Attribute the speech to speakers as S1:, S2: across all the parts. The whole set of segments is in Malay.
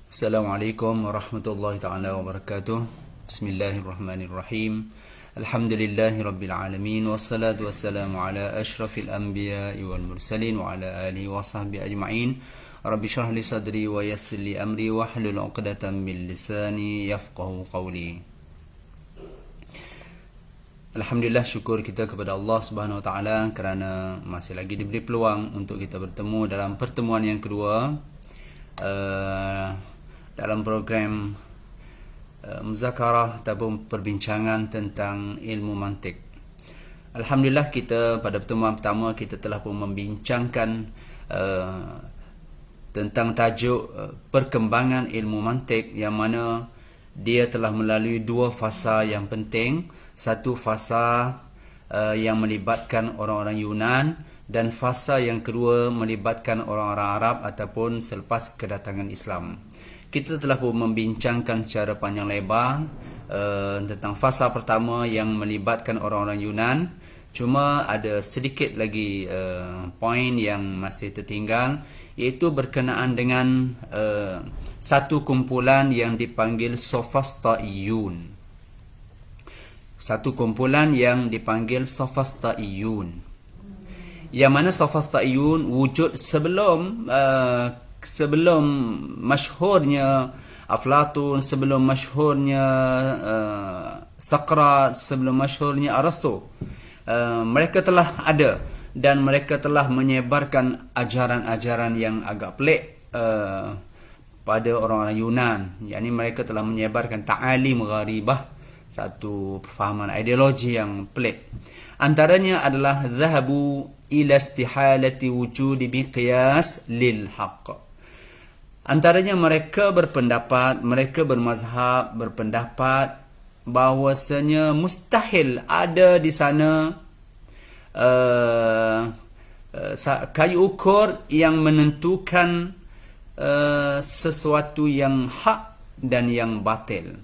S1: Assalamualaikum warahmatullahi taala wabarakatuh. Bismillahirrahmanirrahim. Alhamdulillahi rabbil alamin wassalatu wassalamu ala asyrafil anbiya'i wal mursalin wa ala alihi wa sahbihi ajma'in. Rabbi shrah li sadri wa yassir li amri wa hlul 'uqdatam min lisani yafqahu qawli. Alhamdulillah, syukur kita kepada Allah Subhanahu wa taala kerana masih lagi diberi peluang untuk kita bertemu dalam pertemuan yang kedua dalam program muzakarah ataupun perbincangan tentang ilmu mantik. Alhamdulillah, kita pada pertemuan pertama kita telah pun membincangkan tentang tajuk perkembangan ilmu mantik, yang mana dia telah melalui dua fasa yang penting. Satu fasa yang melibatkan orang-orang Yunan, dan fasa yang kedua melibatkan orang-orang Arab ataupun selepas kedatangan Islam. Kita telah pun membincangkan secara panjang lebar tentang fasa pertama yang melibatkan orang-orang Yunan. Cuma ada sedikit lagi poin yang masih tertinggal, iaitu berkenaan dengan satu kumpulan yang dipanggil Sophastaiyun. Satu kumpulan yang dipanggil Sophastaiyun, yang mana Sophastaiyun wujud sebelum masyhurnya Aflatun, sebelum masyhurnya Saqrat, sebelum masyhurnya Aristo. Mereka telah ada dan mereka telah menyebarkan ajaran-ajaran yang agak pelik pada orang-orang Yunan. Yakni mereka telah menyebarkan ta'alim gharibah, satu perfahaman ideologi yang pelik. Antaranya adalah dhahabu ila istihalati wujudi biqiyas lil haqq. Antaranya mereka berpendapat, mereka bermazhab, berpendapat bahawasanya mustahil ada di sana kayu ukur yang menentukan sesuatu yang hak dan yang batil.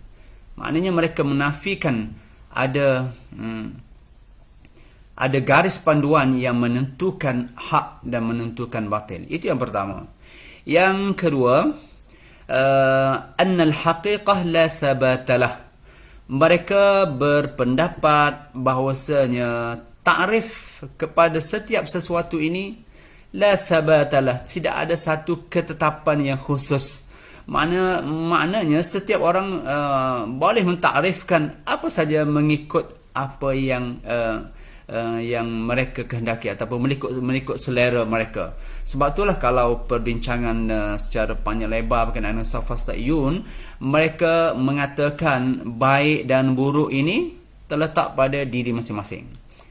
S1: Maknanya mereka menafikan ada garis panduan yang menentukan hak dan menentukan batil. Itu yang pertama. Yang kedua, annal haqiqah la thabatalah. Mereka berpendapat bahawasanya takrif kepada setiap sesuatu ini la thabatalah, tidak ada satu ketetapan yang khusus. Maknanya setiap orang boleh mentakrifkan apa saja mengikut apa yang mereka kehendaki ataupun mengikut selera mereka. Sebab itulah kalau perbincangan secara panjang lebar berkenaan dengan Sophastaiyun, mereka mengatakan baik dan buruk ini terletak pada diri masing-masing.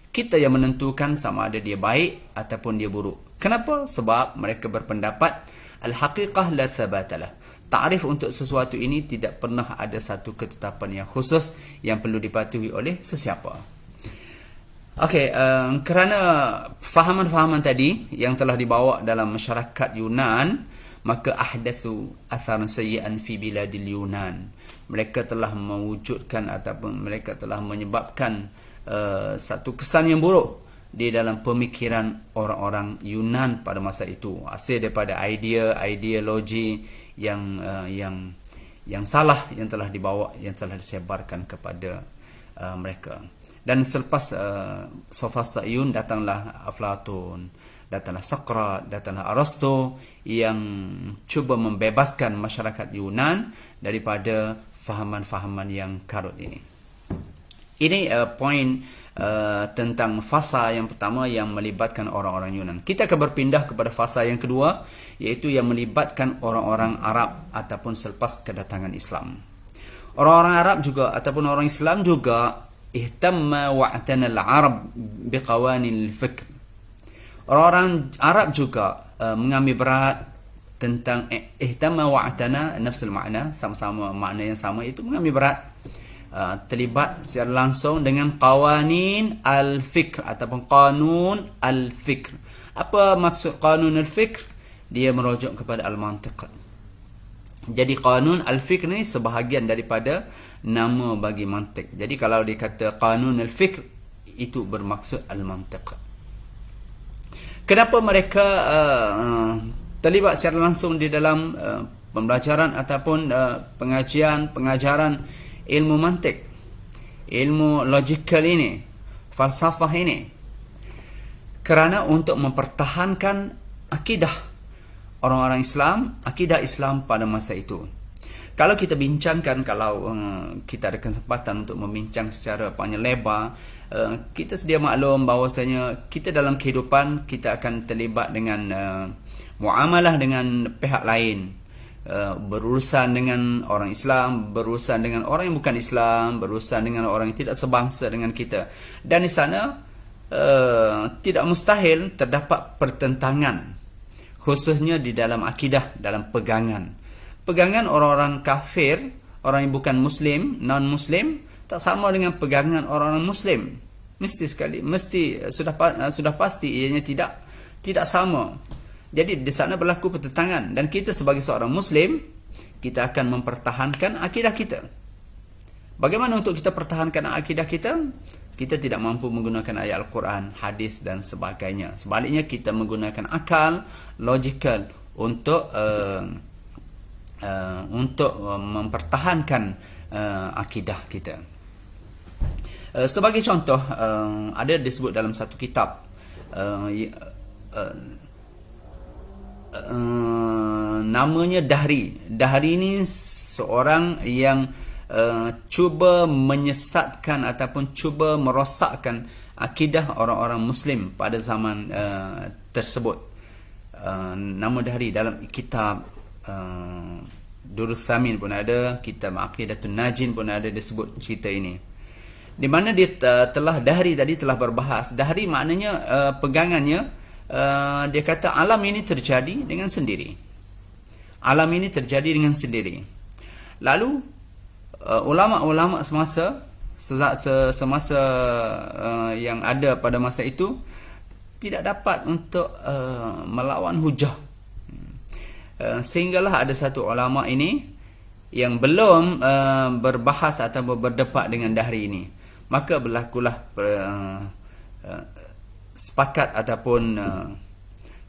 S1: Kita yang menentukan sama ada dia baik ataupun dia buruk. Kenapa? Sebab mereka berpendapat al-haqiqah la thabatalah. Takrif untuk sesuatu ini tidak pernah ada satu ketetapan yang khusus yang perlu dipatuhi oleh sesiapa. Okey, kerana fahaman-fahaman tadi yang telah dibawa dalam masyarakat Yunan, maka ahdathu atharan sayyi'an fi biladil Yunan. Mereka telah mewujudkan ataupun mereka telah menyebabkan satu kesan yang buruk di dalam pemikiran orang-orang Yunan pada masa itu, hasil daripada ideologi yang salah yang telah dibawa, yang telah disebarkan kepada mereka. Dan selepas Sophastaiyun datanglah Aflatun, datanglah Saqrat, datanglah Aristo yang cuba membebaskan masyarakat Yunan daripada fahaman-fahaman yang karut ini. Ini poin tentang fasa yang pertama yang melibatkan orang-orang Yunan. Kita akan berpindah kepada fasa yang kedua, iaitu yang melibatkan orang-orang Arab ataupun selepas kedatangan Islam. Orang-orang Arab juga ataupun orang Islam juga ihtamma wa'tana al-Arab biqawanin al-fikr. Orang-orang Arab juga mengambil berat tentang ihtamma wa'tana, nafsul makna, sama-sama makna yang sama, itu mengambil berat, terlibat secara langsung dengan qawanin al-fikr ataupun qanun al-fikr. Apa maksud qanun al-fikr? Dia merujuk kepada al-mantiq. Jadi qanun al-fikr ni sebahagian daripada nama bagi mantik. Jadi kalau dikata qanun al-fikr, itu bermaksud al-mantiq. Kenapa mereka terlibat secara langsung di dalam pembelajaran ataupun pengajaran ilmu mantik, ilmu logikal ini, falsafah ini, kerana untuk mempertahankan akidah orang-orang Islam, akidah Islam pada masa itu. Kalau kita bincangkan, kalau kita ada kesempatan untuk membincang secara panjang lebar, kita sedia maklum bahawasanya kita dalam kehidupan kita akan terlibat dengan muamalah dengan pihak lain, berurusan dengan orang Islam, berurusan dengan orang yang bukan Islam, berurusan dengan orang yang tidak sebangsa dengan kita. Dan di sana tidak mustahil terdapat pertentangan, khususnya di dalam akidah, dalam pegangan orang-orang kafir, orang yang bukan Muslim, non-Muslim, tak sama dengan pegangan orang-orang Muslim. Mesti sudah pasti ianya tidak sama. Jadi di sana berlaku pertentangan, dan kita sebagai seorang Muslim, kita akan mempertahankan akidah kita. Bagaimana untuk kita pertahankan akidah kita? Kita tidak mampu menggunakan ayat Al-Quran, hadis dan sebagainya. Sebaliknya kita menggunakan akal, logikal untuk mempertahankan akidah kita. Sebagai contoh, ada disebut dalam satu kitab, namanya Dahri. Dahri ini seorang yang cuba menyesatkan ataupun cuba merosakkan akidah orang-orang Muslim pada zaman tersebut. Nama Dahri dalam kitab Durus Thamin pun ada, kitab Aqidatun Najin pun ada disebut cerita ini, di mana dia Dahri tadi telah berbahas. Dahri maknanya pegangannya, dia kata alam ini terjadi dengan sendiri. Alam ini terjadi dengan sendiri. Lalu ulama-ulama semasa yang ada pada masa itu tidak dapat untuk melawan hujah. Sehinggalah ada satu ulama ini yang belum berbahas atau berdebat dengan Dahri ini. Maka berlakulah sepakat ataupun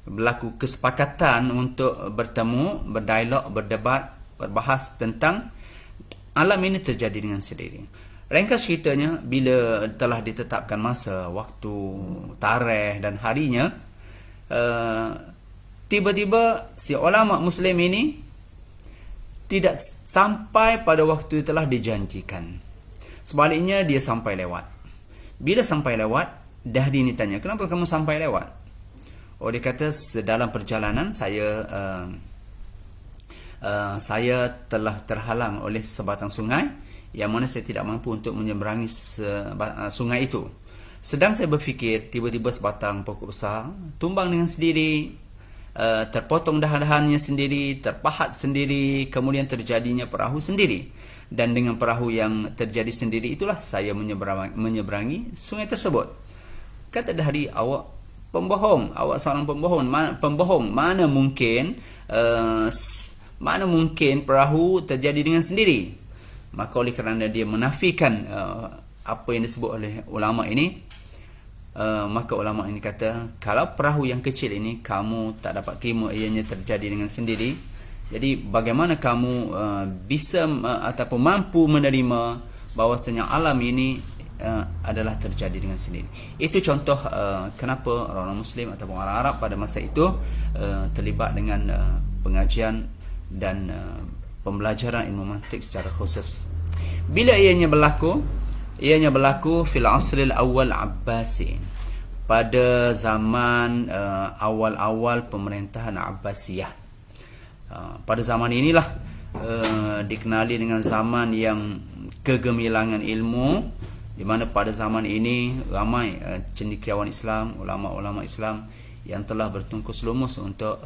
S1: berlaku kesepakatan untuk bertemu, berdialog, berdebat, berbahas tentang alam ini terjadi dengan sendiri. Ringkas ceritanya, bila telah ditetapkan masa, waktu, tarikh dan harinya, tiba-tiba si ulama Muslim ini tidak sampai pada waktu telah dijanjikan. Sebaliknya dia sampai lewat. Bila sampai lewat, Dahri ini tanya, kenapa kamu sampai lewat? Oh, dia kata, dalam perjalanan saya telah terhalang oleh sebatang sungai, yang mana saya tidak mampu untuk menyeberangi sungai itu. Sedang saya berfikir, tiba-tiba sebatang pokok besar tumbang dengan sendiri, terpotong dahan-dahannya sendiri, terpahat sendiri, kemudian terjadinya perahu sendiri. Dan dengan perahu yang terjadi sendiri itulah saya menyeberangi sungai tersebut. Kata Dahri, awak pembohong, awak seorang pembohong. Mana mungkin perahu terjadi dengan sendiri? Maka oleh kerana dia menafikan apa yang disebut oleh ulama ini, maka ulama ini kata, kalau perahu yang kecil ini kamu tak dapat terima ianya terjadi dengan sendiri, jadi bagaimana kamu bisa ataupun mampu menerima bahawasanya alam ini adalah terjadi dengan sendiri. Itu contoh kenapa orang Muslim ataupun orang Arab pada masa itu terlibat dengan pengajian dan pembelajaran ilmu mantik secara khusus. Bila ianya berlaku fil asril awal Abbasi, pada zaman awal-awal pemerintahan Abbasiyah. Pada zaman inilah dikenali dengan zaman yang kegemilangan ilmu, di mana pada zaman ini ramai cendekiawan Islam, ulama-ulama Islam yang telah bertungkus lumus untuk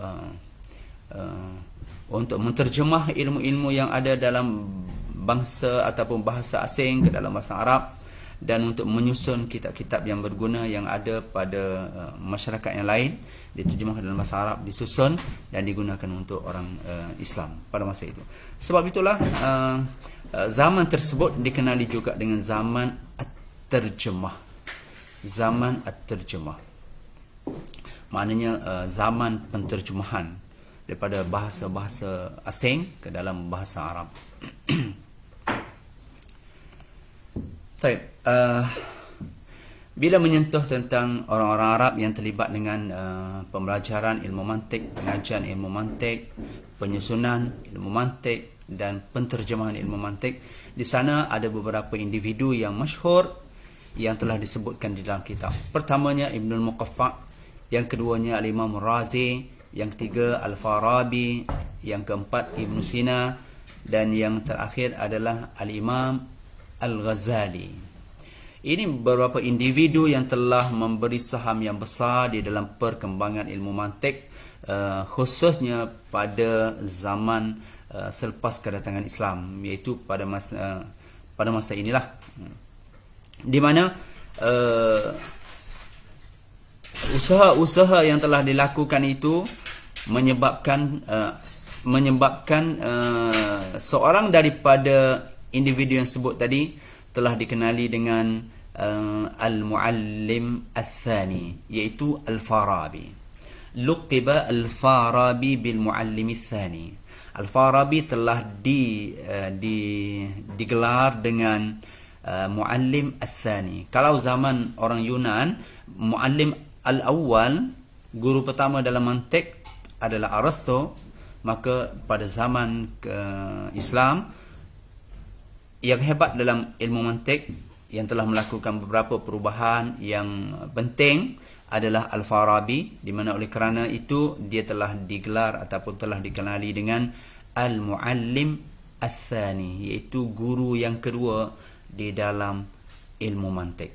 S1: menterjemah ilmu-ilmu yang ada dalam bangsa ataupun bahasa asing ke dalam bahasa Arab, dan untuk menyusun kitab-kitab yang berguna yang ada pada masyarakat yang lain, diterjemahkan dalam bahasa Arab, disusun dan digunakan untuk orang Islam pada masa itu. Sebab itulah zaman tersebut dikenali juga dengan zaman at-terjemah. Zaman at-terjemah maknanya zaman penterjemahan, daripada bahasa-bahasa asing ke dalam bahasa Arab. Baik, bila menyentuh tentang orang-orang Arab yang terlibat dengan pembelajaran ilmu mantik, pengajian ilmu mantik, penyusunan ilmu mantik dan penterjemahan ilmu mantik, di sana ada beberapa individu yang masyhur yang telah disebutkan di dalam kitab. Pertamanya Ibnul Muqaffa', yang keduanya Al-Imam Razi, yang ketiga Al-Farabi, yang keempat Ibn Sina, dan yang terakhir adalah Al-Imam Al-Ghazali. Ini beberapa individu yang telah memberi saham yang besar di dalam perkembangan ilmu mantik, khususnya pada zaman selepas kedatangan Islam, iaitu pada masa inilah, di mana usaha-usaha yang telah dilakukan itu menyebabkan seorang daripada individu yang sebut tadi telah dikenali dengan Al-Muallim Al-Thani, iaitu Al-Farabi. Luqiba Al-Farabi bil-Muallim Al-Thani. Al-Farabi telah digelar dengan Muallim Al-Thani. Kalau zaman orang Yunan, Muallim Al-Awwal, guru pertama dalam mantik adalah Aristo, maka pada zaman Islam, yang hebat dalam ilmu mantik yang telah melakukan beberapa perubahan yang penting adalah Al-Farabi, di mana oleh kerana itu dia telah digelar ataupun telah dikenali dengan Al-Muallim Al-Thani, iaitu guru yang kedua di dalam ilmu mantik.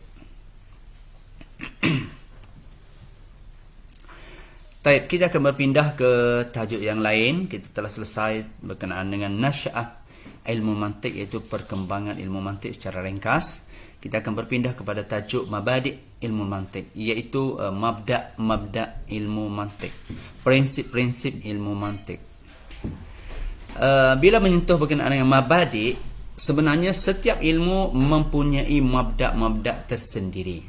S1: Baik, kita akan berpindah ke tajuk yang lain. Kita telah selesai berkenaan dengan nasya'ah ilmu mantik, iaitu perkembangan ilmu mantik secara ringkas. Kita akan berpindah kepada tajuk mabadi' ilmu mantik, iaitu mabda' ilmu mantik, prinsip-prinsip ilmu mantik. Bila menyentuh berkenaan dengan mabadi', sebenarnya setiap ilmu mempunyai mabda' tersendiri.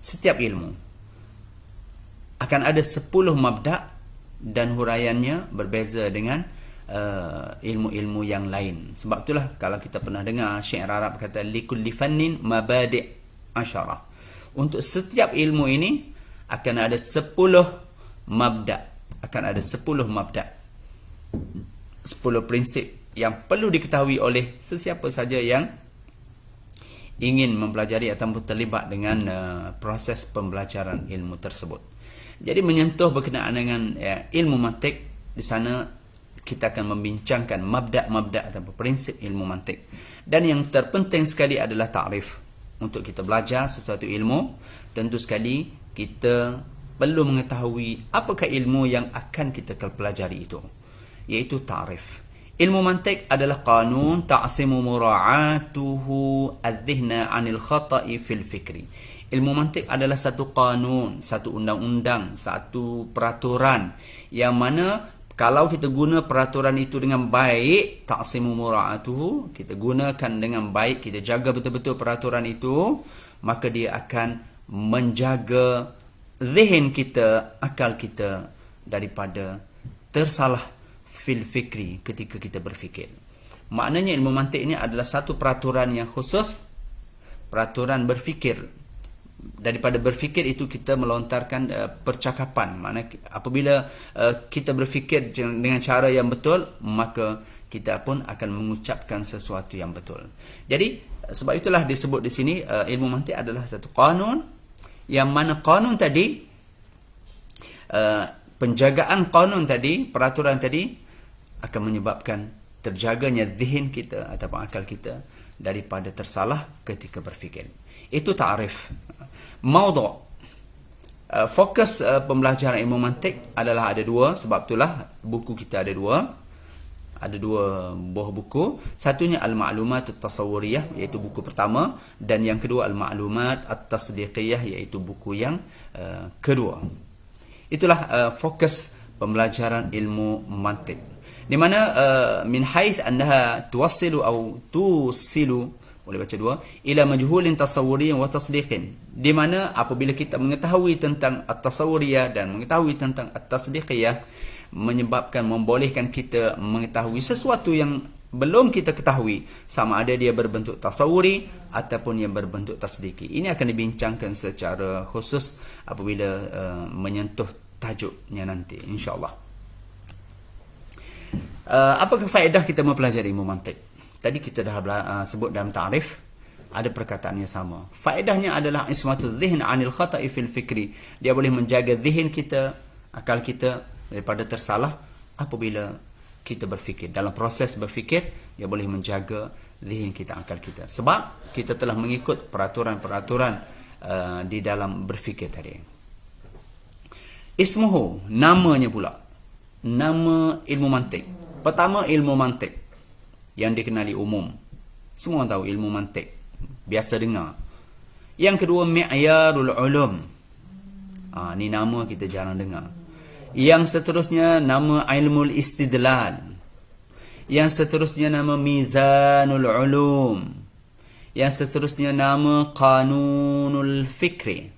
S1: Setiap ilmu akan ada 10 mabda' dan huraiannya berbeza dengan ilmu-ilmu yang lain. Sebab itulah kalau kita pernah dengar syair Arab kata likulli fannin mabadi' asyarah. Untuk setiap ilmu ini akan ada 10 mabda', akan ada 10 mabda', 10 prinsip yang perlu diketahui oleh sesiapa saja yang ingin mempelajari ataupun terlibat dengan proses pembelajaran ilmu tersebut. Jadi menyentuh berkenaan dengan ilmu mantik, di sana kita akan membincangkan mabda' atau prinsip ilmu mantik. Dan yang terpenting sekali adalah ta'rif. Untuk kita belajar sesuatu ilmu, tentu sekali kita perlu mengetahui apakah ilmu yang akan kita pelajari itu, iaitu ta'rif. Ilmu mantik adalah qanun ta'simu mura'atuhu adh-dhihna 'anil khata'i fil fikri. Ilmu mantik adalah satu qanun, satu undang-undang, satu peraturan yang mana kalau kita guna peraturan itu dengan baik, ta'simu mura'atuhu, kita gunakan dengan baik, kita jaga betul-betul peraturan itu, maka dia akan menjaga zihin kita, akal kita daripada tersalah fil fikri ketika kita berfikir. Maknanya ilmu mantik ini adalah satu peraturan yang khusus, peraturan berfikir. Daripada berfikir itu kita melontarkan percakapan. Maksudnya apabila kita berfikir dengan cara yang betul, maka kita pun akan mengucapkan sesuatu yang betul. Jadi sebab itulah disebut di sini ilmu mantik adalah satu qanun, yang mana qanun tadi, penjagaan qanun tadi, peraturan tadi akan menyebabkan terjaganya zihin kita ataupun akal kita daripada tersalah ketika berfikir. Itu ta'rif. Maudhu', fokus pembelajaran ilmu mantik adalah ada dua. Sebab itulah buku kita ada dua buah buku. Satunya Al-Ma'lumat At-Tasawwuriyah, iaitu buku pertama, dan yang kedua Al-Ma'lumat At-Tasdiqiyah, iaitu buku yang kedua. Itulah fokus pembelajaran ilmu mantik, di mana min haits annaha tuwassilu atau tusilu, boleh baca dua, ila majhulin tasawwuriyyin wa tasdiqin, di mana apabila kita mengetahui tentang at-tasawwuriyah dan mengetahui tentang at-tasdiqiyah, menyebabkan, membolehkan kita mengetahui sesuatu yang belum kita ketahui, sama ada dia berbentuk tasawuri ataupun yang berbentuk tasdiki. Ini akan dibincangkan secara khusus apabila menyentuh tajuknya nanti, insya-Allah. Apakah faedah kita mempelajari ilmu mantik? Tadi kita dah sebut dalam ta'rif, ada perkataan yang sama. Faedahnya adalah ismatul dhihn 'anil khata'i fil fikri. Dia boleh menjaga zihin kita, akal kita daripada tersalah apabila kita berfikir. Dalam proses berfikir, dia boleh menjaga zihin kita, akal kita. Sebab kita telah mengikut peraturan-peraturan di dalam berfikir tadi. Ismuhu, namanya pula. Nama ilmu mantik. Pertama, ilmu mantik yang dikenali umum. Semua tahu ilmu mantik, biasa dengar. Yang kedua, mi'yarul ulum. Ni nama kita jarang dengar. Yang seterusnya nama ilmul istidlal. Yang seterusnya nama mizanul ulum. Yang seterusnya nama qanunul fikri.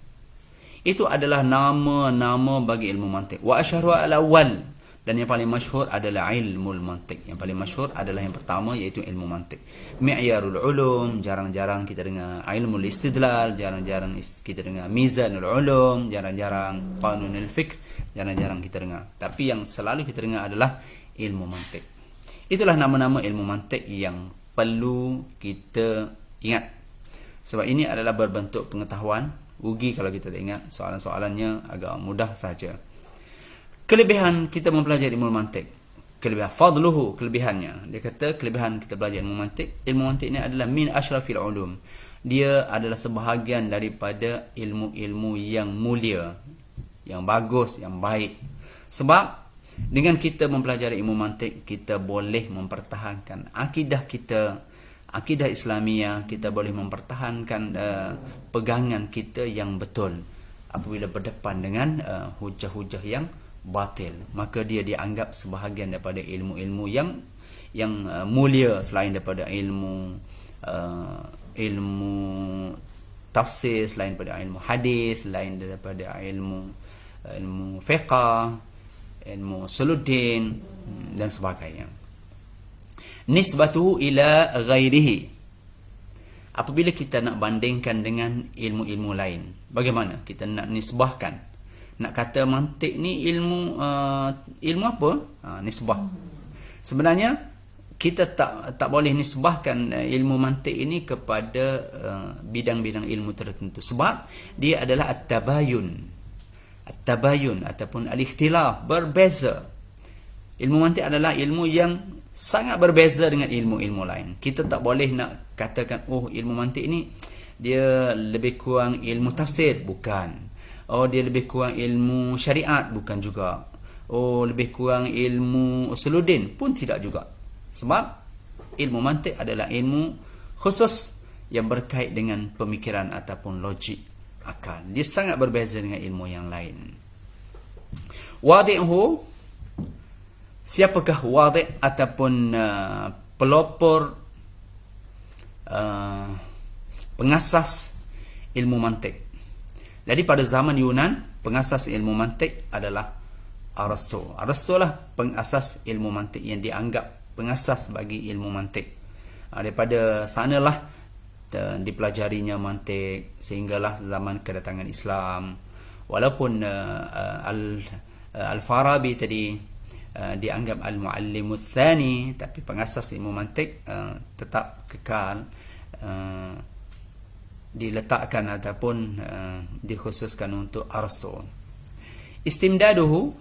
S1: Itu adalah nama-nama bagi ilmu mantik. Wa asyharu al-awwal. Dan yang paling masyhur adalah ilmul mantik. Yang paling masyhur adalah yang pertama, iaitu ilmu mantik. Mi'yarul ulum, jarang-jarang kita dengar. Ilmul istidlal, jarang-jarang kita dengar. Mizanul ulum, jarang-jarang. Qanunul fikr, jarang-jarang kita dengar. Tapi yang selalu kita dengar adalah ilmu mantik. Itulah nama-nama ilmu mantik yang perlu kita ingat. Sebab ini adalah berbentuk pengetahuan. Rugi kalau kita tak ingat. Soalan-soalannya agak mudah saja. Kelebihan kita mempelajari ilmu mantik. Kelebihan fadluhu, kelebihannya. Dia kata kelebihan kita belajar ilmu mantik. Ilmu mantik ini adalah min asyrafil ulum. Dia adalah sebahagian daripada ilmu-ilmu yang mulia, yang bagus, yang baik. Sebab dengan kita mempelajari ilmu mantik, kita boleh mempertahankan akidah kita, akidah Islamiah. Kita boleh mempertahankan pegangan kita yang betul apabila berdepan dengan hujah-hujah yang batil. Maka dia dianggap sebahagian daripada ilmu-ilmu yang mulia, selain daripada ilmu tafsir, selain daripada ilmu hadis, selain daripada ilmu fiqh, ilmu suluddin dan sebagainya. Nisbatuhu ila ghairihi. Apabila kita nak bandingkan dengan ilmu-ilmu lain, bagaimana kita nak nisbahkan? Nak kata mantik ni ilmu apa? Nisbah. Sebenarnya kita tak boleh nisbahkan ilmu mantik ini kepada bidang-bidang ilmu tertentu. Sebab dia adalah at-tabayun ataupun al-ikhtilaf, berbeza. Ilmu mantik adalah ilmu yang sangat berbeza dengan ilmu-ilmu lain. Kita tak boleh nak katakan, oh ilmu mantik ni dia lebih kurang ilmu tafsir. Bukan. Oh, dia lebih kurang ilmu syariat. Bukan juga. Oh, lebih kurang ilmu usuluddin. Pun tidak juga. Sebab ilmu mantik adalah ilmu khusus yang berkait dengan pemikiran ataupun logik akal. Dia sangat berbeza dengan ilmu yang lain. Wadi'hu, siapakah wadi' ataupun pelopor, pengasas ilmu mantik? Jadi pada zaman Yunan, pengasas ilmu mantik adalah Aristo. Aristo lah pengasas ilmu mantik yang dianggap pengasas bagi ilmu mantik. Daripada sanalah dipelajarinya mantik sehinggalah zaman kedatangan Islam. Walaupun Al-Farabi tadi dianggap Al-Muallimut Tsani, tapi pengasas ilmu mantik tetap kekal diletakkan ataupun dikhususkan untuk Aristo. Istimdaduhu,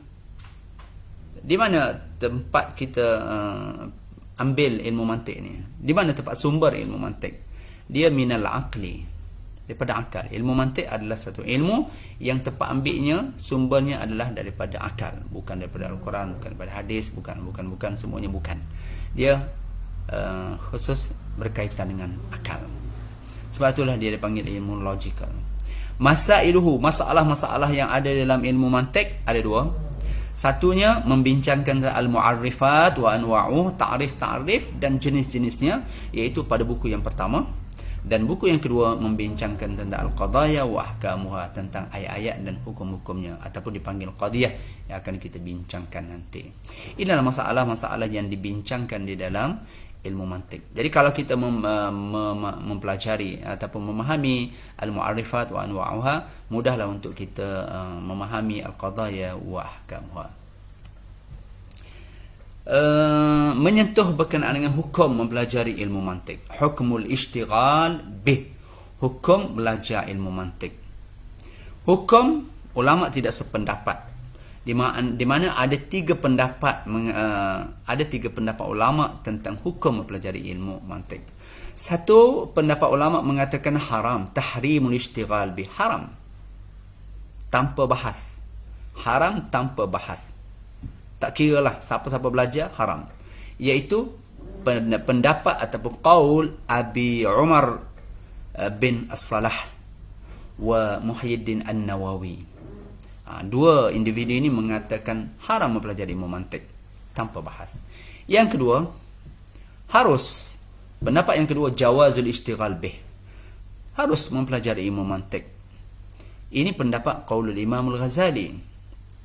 S1: di mana tempat kita ambil ilmu mantik ni? Di mana tempat sumber ilmu mantik? Dia minal aqli, daripada akal. Ilmu mantik adalah satu ilmu yang tempat ambilnya, sumbernya adalah daripada akal, bukan daripada Al-Quran, bukan daripada hadis, bukan, semuanya bukan. Dia khusus berkaitan dengan akal. Sebab itulah dia dipanggil ilmu logikal. Masailuhu, masalah-masalah yang ada dalam ilmu mantik ada dua. Satunya membincangkan al-mu'arrifat wa anwa'uh, ta'rif dan jenis-jenisnya, iaitu pada buku yang pertama. Dan buku yang kedua membincangkan tentang al-qadaya wa ahkamuha, tentang ayat-ayat dan hukum-hukumnya, ataupun dipanggil qadiyah, yang akan kita bincangkan nanti. Inilah masalah-masalah yang dibincangkan di dalam ilmu mantik. Jadi kalau kita mempelajari ataupun memahami al-mu'arifat wa anwa'uha, mudahlah untuk kita memahami al-qadaya wa ahkamuha. Menyentuh berkenaan dengan hukum mempelajari ilmu mantik. Hukmul ishtighal bih, hukum belajar ilmu mantik. Hukum, ulama tidak sependapat, di mana ada tiga pendapat ulama tentang hukum mempelajari ilmu mantik. Satu pendapat ulama mengatakan haram, tahrimul ishtighal bih, haram tanpa bahas, haram tanpa bahas. Tak kira lah siapa-siapa belajar, haram. Iaitu pendapat ataupun qaul Abi Umar bin As-Salah wa Muhyiddin An-Nawawi. Dua individu ini mengatakan haram mempelajari ilmu mantik tanpa bahas. Yang kedua, harus. Pendapat yang kedua, jawazul ishtighal bih, harus mempelajari ilmu mantik. Ini pendapat qaulul Imam Al-Ghazali,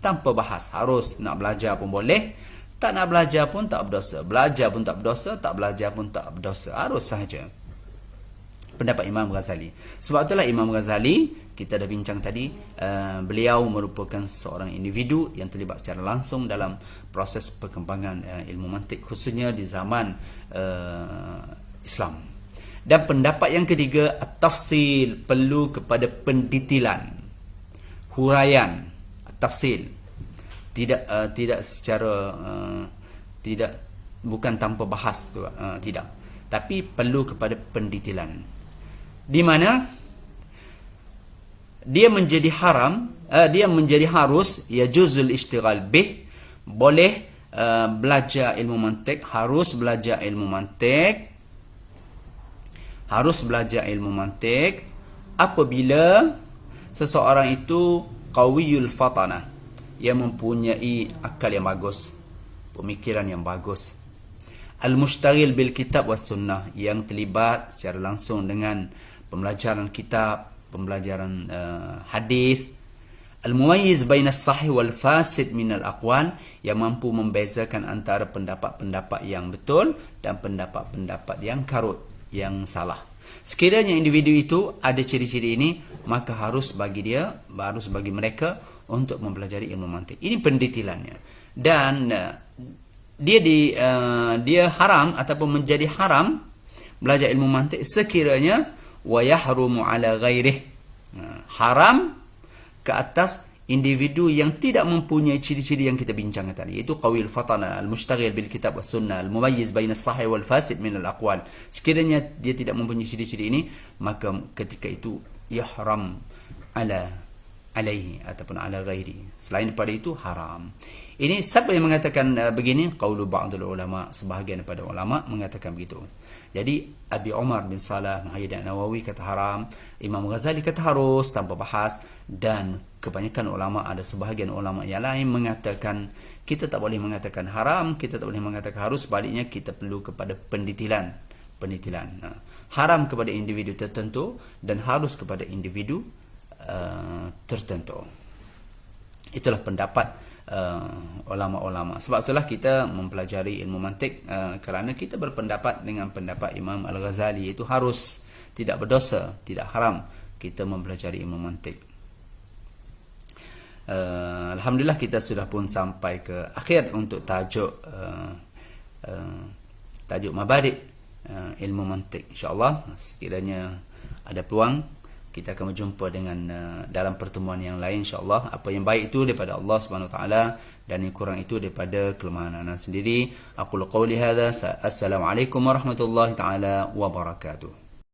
S1: tanpa bahas, harus. Nak belajar pun boleh, tak nak belajar pun tak berdosa. Belajar pun tak berdosa, tak belajar pun tak berdosa, harus sahaja. Pendapat Imam Ghazali. Sebab itulah Imam Ghazali, kita dah bincang tadi, beliau merupakan seorang individu yang terlibat secara langsung dalam proses perkembangan ilmu mantik, khususnya di zaman Islam. Dan pendapat yang ketiga, at-tafsil, perlu kepada pendetilan, huraian, tafsil, tidak secara bukan tanpa bahas tu, tidak, tapi perlu kepada pendetilan, di mana dia menjadi haram, dia menjadi harus, yajuzul ishtighal bih, boleh belajar ilmu mantik, harus belajar ilmu mantik apabila seseorang itu qawiyul fatanah, yang mempunyai akal yang bagus, pemikiran yang bagus. Al-mushtaghil bil kitab was sunnah, yang terlibat secara langsung dengan pembelajaran kitab, pembelajaran hadis. Al-mumayyiz bainas sahih wal fasid min al-aqwal, yang mampu membezakan antara pendapat-pendapat yang betul dan pendapat-pendapat yang karut, yang salah. Sekiranya individu itu ada ciri-ciri ini, maka harus bagi mereka untuk mempelajari ilmu mantik. Ini pendetilannya. Dan dia haram ataupun menjadi haram belajar ilmu mantik sekiranya wa yahrumu ala ghairih, haram ke atas individu yang tidak mempunyai ciri-ciri yang kita bincangkan tadi, iaitu qawil fatana, al-mushtaghil bil kitab was sunnah, al-mumayyiz baina as-sahih wal fasid min al-aqwal. Sekiranya dia tidak mempunyai ciri-ciri ini, maka ketika itu yahram alaihi ataupun ala ghairi, selain daripada itu haram. Ini siapa yang mengatakan begini? Qaulu ba'dul ulama, sebahagian daripada ulama mengatakan begitu. Jadi Abi Umar bin Salah, Muhyiddin An-Nawawi kata haram, Imam Ghazali kata harus tanpa bahas, dan kebanyakan ulama, ada sebahagian ulama yang lain mengatakan kita tak boleh mengatakan haram, kita tak boleh mengatakan harus, sebaliknya kita perlu kepada pendetilan. Haram kepada individu tertentu dan harus kepada individu tertentu. Itulah pendapat ulama-ulama. Sebab itulah kita mempelajari ilmu mantik, kerana kita berpendapat dengan pendapat Imam Al-Ghazali, iaitu harus, tidak berdosa, tidak haram kita mempelajari ilmu mantik. Alhamdulillah kita sudah pun sampai ke akhir untuk tajuk mabadik ilmu mantik. InsyaAllah sekiranya ada peluang, kita akan berjumpa dengan dalam pertemuan yang lain, insyaAllah. Apa yang baik itu daripada Allah SWT, dan yang kurang itu daripada kelemahan anak sendiri. Aqulu qawli hadha. Assalamualaikum warahmatullahi taala wabarakatuh.